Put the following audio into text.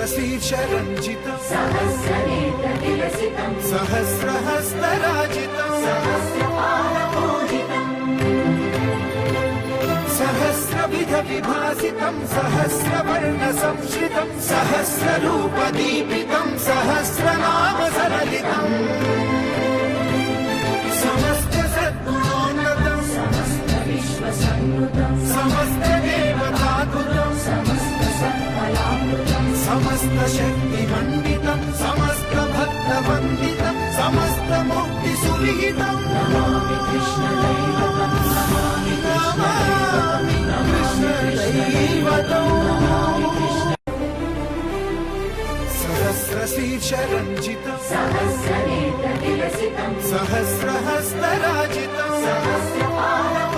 सहस्रशीर्षरञ्जितम् सहस्रनेत्रविलसितम् सहस्रहस्तराजितम् सहस्रपादपूजितम् सहस्रविधविभासितम् सहस्रवर्णसंश्रितम् सहस्ररूपदीपितम् सहस्रनामसललितम् समस्तसद्गुणोन्नतम् समस्तविश्वसंयुतम् समस्तदेवताकृतम् समस्तसत्फलामृतम् समस्तशक्तिमण्डितम् समस्तभक्तवन्दितम् समस्तमुक्तिसुविहितम् Namami कृष्णदैवतम् Namami सहस्रशीर्षरञ्जितम् सहस्रनेत्रविलसितम् सहस्रहस्तराजितम् सहस्रपादपूजितम्